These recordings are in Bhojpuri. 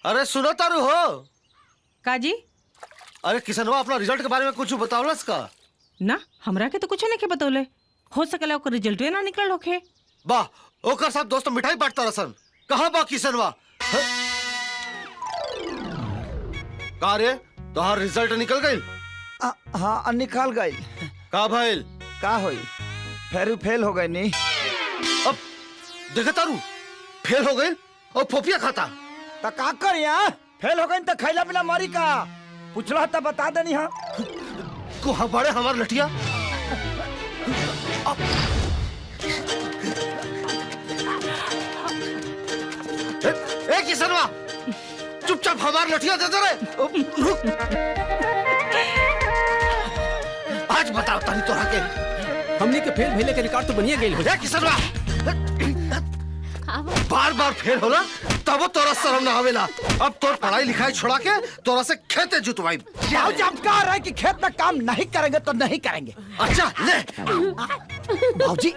अरे सुनो तारू हो काजी? अरे किसनवा अपना रिजल्ट के बारे में कुछ बतावलस का? ना हमरा के तो कुछ नहीं के बतौले। हो सकेला ओकर रिजल्ट ना निकल होखे। वाह ओकर साथ दोस्त मिठाई बांटता रसन। कहाँ बा किसनवा? का रे तोहार रिजल्ट निकल गइल? हाँ निकल गई। का भइल? का होई फेर फेल हो गई नी। अब देखे तारू फेल हो गइल और फोफिया खाता। तो का कर यहाँ फेल हो गई तो खैला पिला मरी का पूछला तो बता देनी। हाँ को हमारे हमार लठिया ए किसनवा चुपचाप हमार लठिया दे दे रे। आज बताओ तारी तोरा के हमने के फेल भइले के रिकॉर्ड तो बनिए गइल हो। किसनवा बार बार फेल होला तब तोरा शर्म ना आवेला। अब तोर पढ़ाई लिखाई छोड़ा के तोरा से खेते जुतवाई। जाओ जब कह रहे कि खेत में काम नहीं करेंगे तो नहीं करेंगे। अच्छा ले भाजी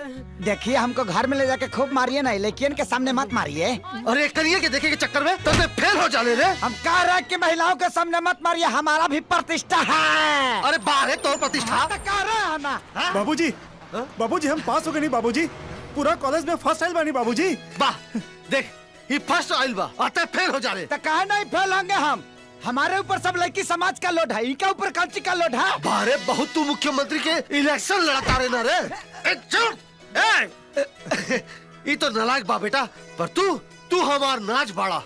देखिए हमको घर में ले जाके खूब मारिए ना, लेकिन के सामने मत मारिए। अरे करिए के देखे के चक्कर में तब फेल हो जाने रे। हम कह रहे कि महिलाओं के सामने मत मारिए, हमारा भी प्रतिष्ठा है। अरे बाहर है तोर प्रतिष्ठा। कह रहे हैं ना बाबूजी बाबूजी हम पास हो गए नहीं बाबूजी, पूरा कॉलेज में फर्स्ट आइल बानी बाबूजी। वाह देख ये फर्स्ट आइल बा आते फेल हो जा रहे। तो कहे नहीं फेल होंगे हम, हमारे ऊपर सब लड़की समाज का लोड है, इनके ऊपर कल्ची का लोड है। बारे बहुत तू मुख्यमंत्री के इलेक्शन लड़ता रहे ना रे। ये तो नालायक बा बेटा, पर तू हमार नाच बाड़ा।